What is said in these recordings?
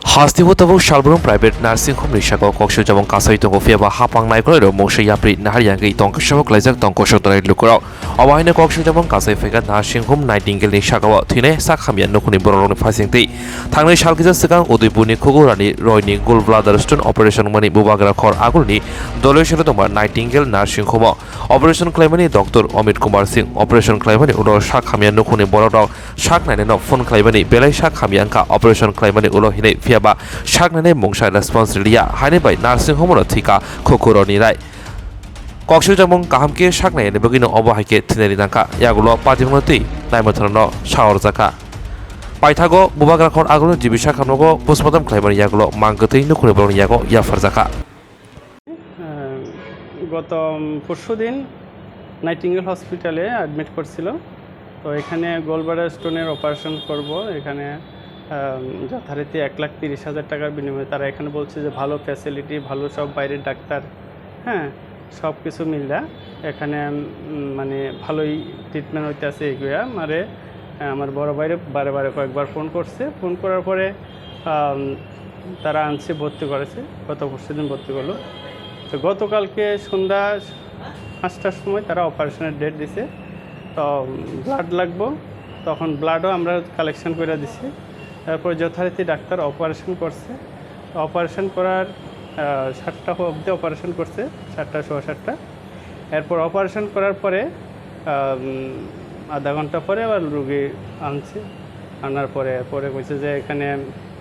Hastimutabo Shalbrum Private Nursing Home Rishago Kokshu Jabon Kasai Tongo Fiaba Hapang Naikoro Moshe Yapri Nahariangi Tonka Shavok Lazak Tonko Shotai Lukuro Awahine Kokshu Jabon Kasai Fega Nursing Home Nightingale Shagawa Tine Sakhamya Nukuni Boron Fasing Tea Tangley Shalkiza Sagang Udibuni Kugurani Royni Gallbladder Stone Operation Money Bubagra Kor Agulni Doloshanotoma Nightingale Nursing Home Operation Claimani Dr. Omid Kumar Singh Operation Claimani Ulo Shakhamya Nukuni Borok Shak Nine of Phone Claimani Belay Shakhamyanka Operation Claimani Ulo Hine Fiaba Shagnane Mongsha response Ria Hane by Nursing Home Tika Kokoroni Rai Kokshu Jamon Kahamke Shagne the beginning of Hike Tinerinaka Yagulo Patimoti Naimatono Surjakkha Paitago Bwtharkha Aglo Jibishakanogo Postmortem Claimant Yagulo Mangati Nukunibon Yago Surjakkha গত পরশুদিন nightingale হসপিটালে admit করছিল তো এখানে gallbladder স্টোনের operation করব এখানে যথারীতি 1,30,000 টাকার বিনিময়ে তারা এখানে বলছে যে ভালো ফ্যাসিলিটি ভালো সব বাইরের ডাক্তার হ্যাঁ সব কিছু মিললা এখানে মানে ভালোই ট্রিটমেন্ট হইতে আছে এগুয়া মানে আমার বড় ভাইরে বারে কয়েকবার ফোন করছে ফোন করার পরে তারা আনছে ভর্তি করেছে গত পরশুদিন ভর্তি করলো তো গতকালকে সন্ধ্যা 5টার সময় তারা অপারেশনের ডেট দিছে তো ব্লাড লাগবো তখন ব্লাডও আমরা কালেকশন করে দিছি তারপর যথারীতি ডাক্তার অপারেশন করছে অপারেশন করার 7টা অবধি অপারেশন করছে 7টা সোয়া 7টা এরপর অপারেশন করার পরে আধা ঘন্টা পরে আবার রুগী আনছে আনার পরে কইছে যে এখানে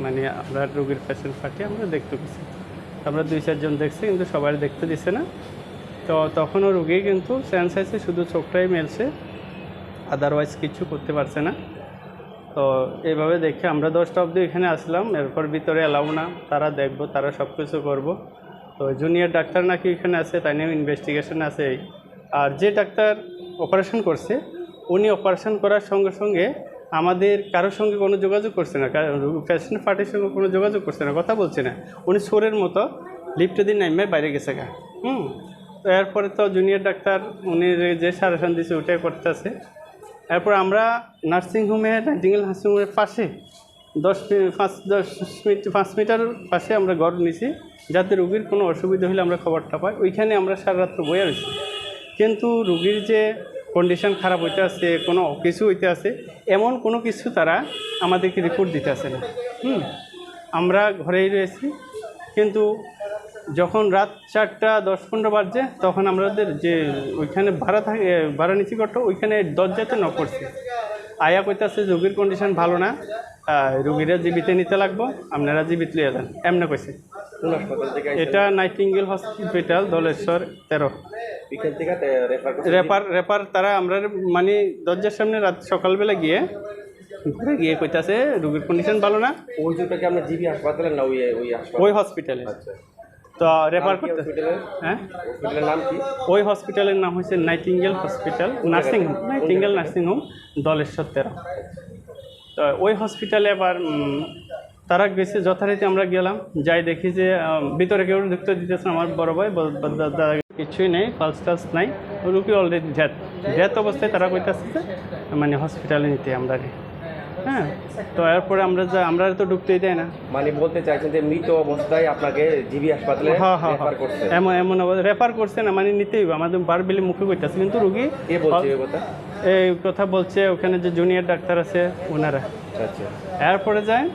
মানে আমরা রুগীর পেশেন্ট পাঠিয়ে আমরা দেখতে গেছি আমরা 2-4 জন দেখছি কিন্তু সবাই দেখতে দিছে না তো তখনও রুগী কিন্তু সেন্স আছে শুধু চোখটাই মেলছে আদারওয়াইজ কিছু করতে পারছে না তো এইভাবে দেখে আমরা 10টা অবধি এখানে আসলাম এরপর ভিতরে এলাও না তারা দেখবো তারা সব কিছু করবো তো জুনিয়র ডাক্তার নাকি এখানে আছে তাই নিয়ে ইনভেস্টিগেশন আছে আর যে ডাক্তার অপারেশন করছে উনি অপারেশন করার সঙ্গে সঙ্গে আমাদের কারোর সঙ্গে কোনো যোগাযোগ করছে না পেশেন্ট পার্টির সঙ্গে কোনো যোগাযোগ করছে না কথা বলছে না উনি সোরের মতো লিফটে দিন নামে বাইরে গেছে গা তো এরপরে তো জুনিয়র ডাক্তার উনি যে সাজেশন দিয়েছে ওটাই করতেছে এরপর আমরা নার্সিংহোমে নাইটিঙ্গেল নার্সিংহোমের পাশে 5 মিটার পাশে আমরা ঘর নিছি যাতে রুগীর কোনো অসুবিধা হলে আমরা খবরটা পাই ওইখানে আমরা সারা রাত্র বয়ে রয়েছি কিন্তু রুগীর যে কন্ডিশন খারাপ হইতে আছে কোনো কিছু হইতে আছে এমন কোনো কিছু তারা আমাদেরকে রিপোর্ট দিতে আসে না আমরা ঘরেই রয়েছি কিন্তু যখন রাত 4টা 10-15 বাজছে তখন আমাদের যে ওইখানে ভাড়া নিচি করতো ওইখানে দরজাতে নক করছে আয়া কইতাছে রুগীর কন্ডিশন ভালো না রুগীরা জীবিতে নিতে লাগবো আপনারা জীবিত লিয়ে যান এমনি কইছে এটা নাইটিঙ্গেল হসপিটাল দলেশ্বর 13 রেপার তারা আমরা মানে দরজার সামনে রাত সকালবেলা গিয়ে কইতাছে রুগীর কন্ডিশন ভালো না ওই যেটাকে আমরা জিবি হাসপাতালে না ওই হসপিটালে তো রেফার করতে হ্যাঁ হসপিটালের নাম কি ওই হসপিটালের নাম হচ্ছে Nightingale hospital nursing home Nightingale nursing home Daleshwar 13 তো ওই হসপিটালে আবার তারা গেছে যথারীতি আমরা গেলাম যাই দেখি যে ভিতরে কেউ ঢুকতে দিতেছে আমার বড় ভাই কিছুই নেই ফালস টালস নাই রুগী অলরেডি ডেথ অবস্থায় তারা কইতেছে মানে হসপিটালে নিতে আমরা হ্যাঁ তো এরপরে আমরা তো ঢুকতেই দেয় না মানে বলতে চাইছেন যে মৃত অবস্থায় আপনাকে জিবি হাসপাতালে রেফার করছে এমন রেফার করছে না মানে নিতেই আমাদের বারবেলি মুখে কইতাছে কিন্তু রুগী কে বলছে এই কথা বলছে ওখানে যে জুনিয়র ডাক্তার আছে ওনারা আচ্ছা এরপরে যায়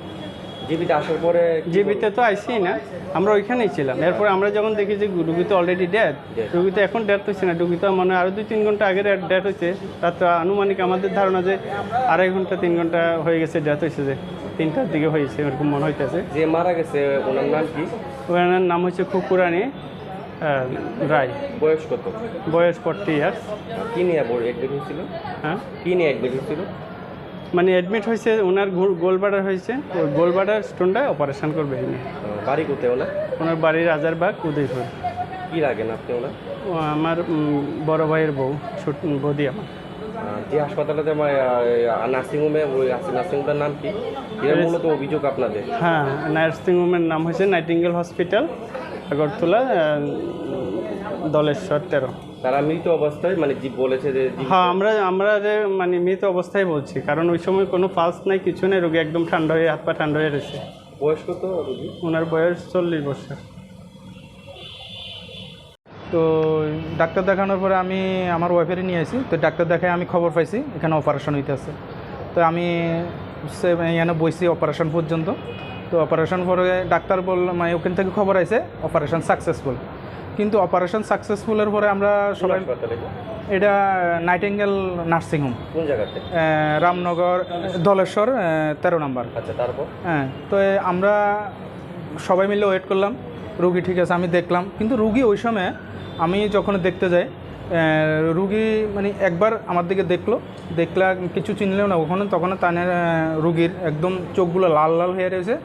জিবিতে আসার পরে জিবিতে তো আইসি না আমরা ওইখানেই ছিলাম এরপরে আমরা যখন দেখি যে রুগী তো অলরেডি ডেথ রুগী তো এখন ডেথ হচ্ছে না রুগী তো মানে আরও 2-3 ঘন্টা আগে ডেথ হয়েছে রাত্রে আনুমানিক আমাদের ধারণা যে 2.5 ঘন্টা 3 ঘন্টা হয়ে গেছে ডেথ হয়েছে যে 3টার দিকে হয়েছে এরকম মনে হইতেছে যে মারা গেছে ওনার নাম কি ওনার নাম হচ্ছে খুকুরানি রায় বয়স কত বয়স 40 ইয়ার্স কি নিয়ে অ্যাডমিট হয়েছিল হ্যাঁ কি নিয়ে অ্যাডমিট হয়েছিল মানে অ্যাডমিট হয়েছে ওনার গলব্লাডার হয়েছে ওই গলব্লাডার স্টোনটা অপারেশন করবে বাড়ি কোথায় ওনার বাড়ি রাজারবাগ উদয়পুর কী লাগেন আপনি ও আমার বড় ভাইয়ের বউ বৌদি আমার যে হাসপাতালেতে নার্সিংহোমে ওই নার্সিংহোমের নাম কি এর মূলত অভিযোগ আপনাদের হ্যাঁ নার্সিংহোমের নাম হচ্ছে নাইটিঙ্গেল হসপিটাল আগরতলা দলেশ্বর 13 তারা মৃত অবস্থায় মানে জীব বলেছে যে হ্যাঁ আমরা যে মানে মৃত অবস্থায় বলছি কারণ ওই সময় কোনো পালস নাই কিছু নেই রোগী একদম ঠান্ডা হয়ে হাত পা ঠান্ডা হয়ে রয়েছে বয়স কত রুগী? ওনার বয়স 40 বছর। তো ডাক্তার দেখানোর পরে আমি আমার ওয়াইফেরই নিয়ে আসি। তো ডাক্তার দেখায় আমি খবর পাইছি এখানে অপারেশন হইতেছে। তো আমি এখানে বইছি অপারেশন পর্যন্ত। তো অপারেশন পরে ডাক্তার মানে ওখান থেকে খবর আইছে অপারেশন সাকসেসফুল। কিন্তু অপারেশন সাকসেসফুলের পরে আমরা সবাই, এটা নাইটিঙ্গেল নার্সিংহোম। কোন জায়গাতে? রামনগর, দলেশ্বর 13 নম্বর। আচ্ছা, তারপর? হ্যাঁ, তো আমরা সবাই মিলে ওয়েট করলাম। রুগী ঠিক আছে, আমি দেখলাম। কিন্তু রুগী ওই সময় আমি যখন দেখতে যাই, রুগী মানে একবার আমার দিকে দেখলা কিছু চিনলেও না ওখানে, তখন তার রুগীর একদম চোখগুলো লাল লাল হয়ে রয়েছে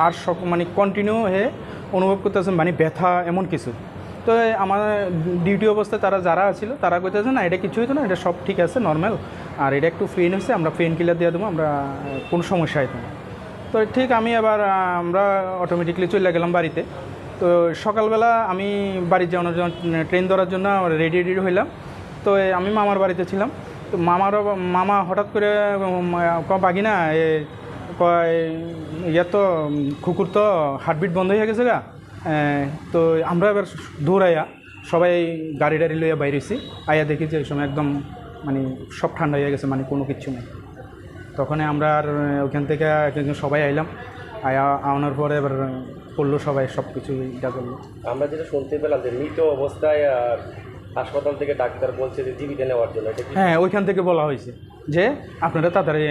আর সব মানে কন্টিনিউ হয়ে অনুভব করতেছে মানে ব্যথা এমন কিছু। তো আমার ডিউটি অবস্থায় যারা ছিল তারা কইতেছে না এটা কিছু হইতো না, এটা সব ঠিক আছে নর্মাল, আর এটা একটু পেইন হয়েছে, আমরা পেইন কিলার দিয়ে দেবো, আমরা কোনো সমস্যা হইতো না। তো ঠিক আমি আবার আমরা অটোমেটিকলি চলে গেলাম বাড়িতে। তো সকালবেলা আমি বাড়ি যাওয়ানোর জন্য ট্রেন ধরার জন্য রেডি হইলাম। তো আমি মামার বাড়িতে ছিলাম। তো মামা হঠাৎ করে বাগি না ইয়া তো কুকুর তো হার্টবিট বন্ধ হয়ে গেছে গা। তো আমরা এবার দৌড়াইয়া সবাই গাড়ি লইয়া বাইরেছি। আইয়া দেখি যে ওই সময় একদম মানে সব ঠান্ডা হয়ে গেছে, মানে কোনো কিচ্ছু নেই। তখন আমরা আর ওইখান থেকে সবাই আইলাম। আনার পরে এবার করলো সবাই সব কিছু এটা করলো। আমরা যেটা শুনতে পেলাম যে মৃত অবস্থায় হাসপাতাল থেকে ডাক্তার বলছে যে জীবিত নেওয়ার জন্য, হ্যাঁ ওইখান থেকে বলা হয়েছে যে আপনারা তাড়াতাড়ি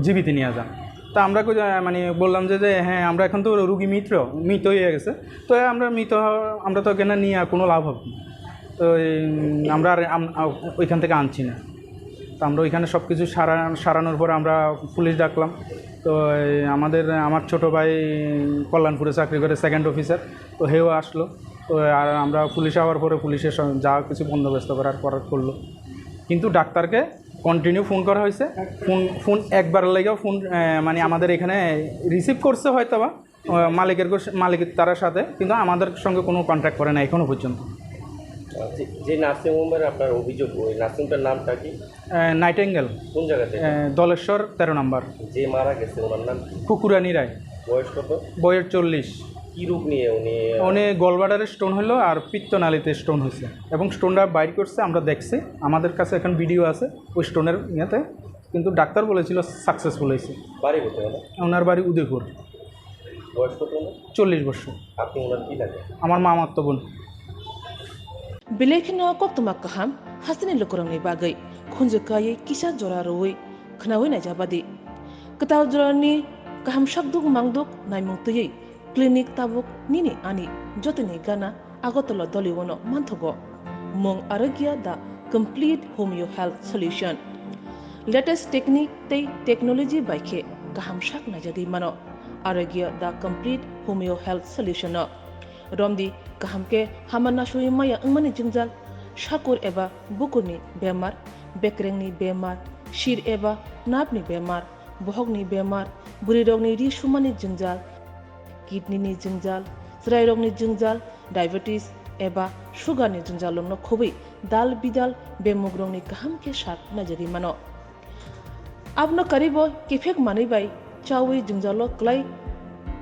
জীবিত নিয়ে যান। তা আমরা মানে বললাম যে হ্যাঁ আমরা এখন তো রুগী মৃত হয়ে গেছে, তো আমরা তো এখানে নিয়ে আর কোনো লাভ হবে না, তো আমরা আর ওইখান থেকে আনছি না। তো আমরা ওইখানে সব কিছু সারানোর পর আমরা পুলিশ ডাকলাম। তো আমার ছোটো ভাই কল্যাণপুরে চাকরি করে, সেকেন্ড অফিসার, তো হেও আসলো। তো আর আমরা পুলিশ হওয়ার পরে পুলিশের যা কিছু বন্দোবস্ত করার করলো। কিন্তু ডাক্তারকে কন্টিনিউ ফোন করা হয়েছে, ফোন একবার লেগেও ফোন মানে আমাদের এখানে রিসিভ করছে হয়তো বা মালিকের তার সাথে, কিন্তু আমাদের সঙ্গে কোনো কন্ট্যাক্ট করে না এখনও পর্যন্ত। যে নার্সিংহোমের আপনার অভিযোগ, ওই নার্সিংটার নামটা কি? নাইটিঙ্গেল। কোন জায়গাতে? দলেশ্বর 13 নম্বর। যে মারা গেছে ওনার নাম? কুকুরানি রায়। বয়স কত? বয়স 40। কী রোগ নিয়ে উনি গলব্লাডারে স্টোন হলো আর পিত্তনালীতে স্টোন হয়েছে, এবং স্টোনটা বাইর করছে আমরা দেখছি, আমাদের কাছে এখন ভিডিও আছে ওই স্টোনের ইয়েতে। কিন্তু ডাক্তার বলেছিল সাকসেসফুল হয়েছে। বাড়ি কোথায়? ওনার বাড়ি উদয়পুর। বয়স কত? 40 বছর। আপনি ওনার কী লাগে? আমার মামাতো বোন। Bilekhino koktuma kaham hasini lukurangni bagai khunjukai kisa jora roi khnawi na jabadi ketaw jorani kaham shakduk mangduk naimungtui clinic tabuk nini ani jotini gana agotolo doliwono manthogo mong arogya da complete homeo health solution latest technique tei technology baikhe kaham shak na jagi mano arogya da complete homeo health solution Romdi kahamke hamana shui maya ngmani jingjal shakur eba bukurni bemar bekrengni bemar shir eba napni bemar bohogni bemar buri rogni ri shumani jingjal kidney ni jingjal srai rogni jingjal diabetes eba sugar ni jingjal no khobi dal bidal bemugrongni kahamke shak najari mano abno karibo kifek mani bai chawi jingjalo klai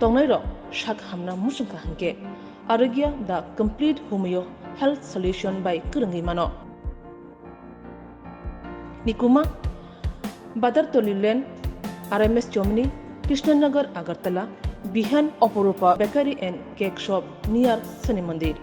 tongnai ro shak hamna musungka hanke Arogya the complete homeo health solution by Kwrwikhe mano Nikuma Badar Tolilen RMS Homeni Krishnanagar Agartala Bihan Oporupa Bakery and Cake Shop near Sani Mandir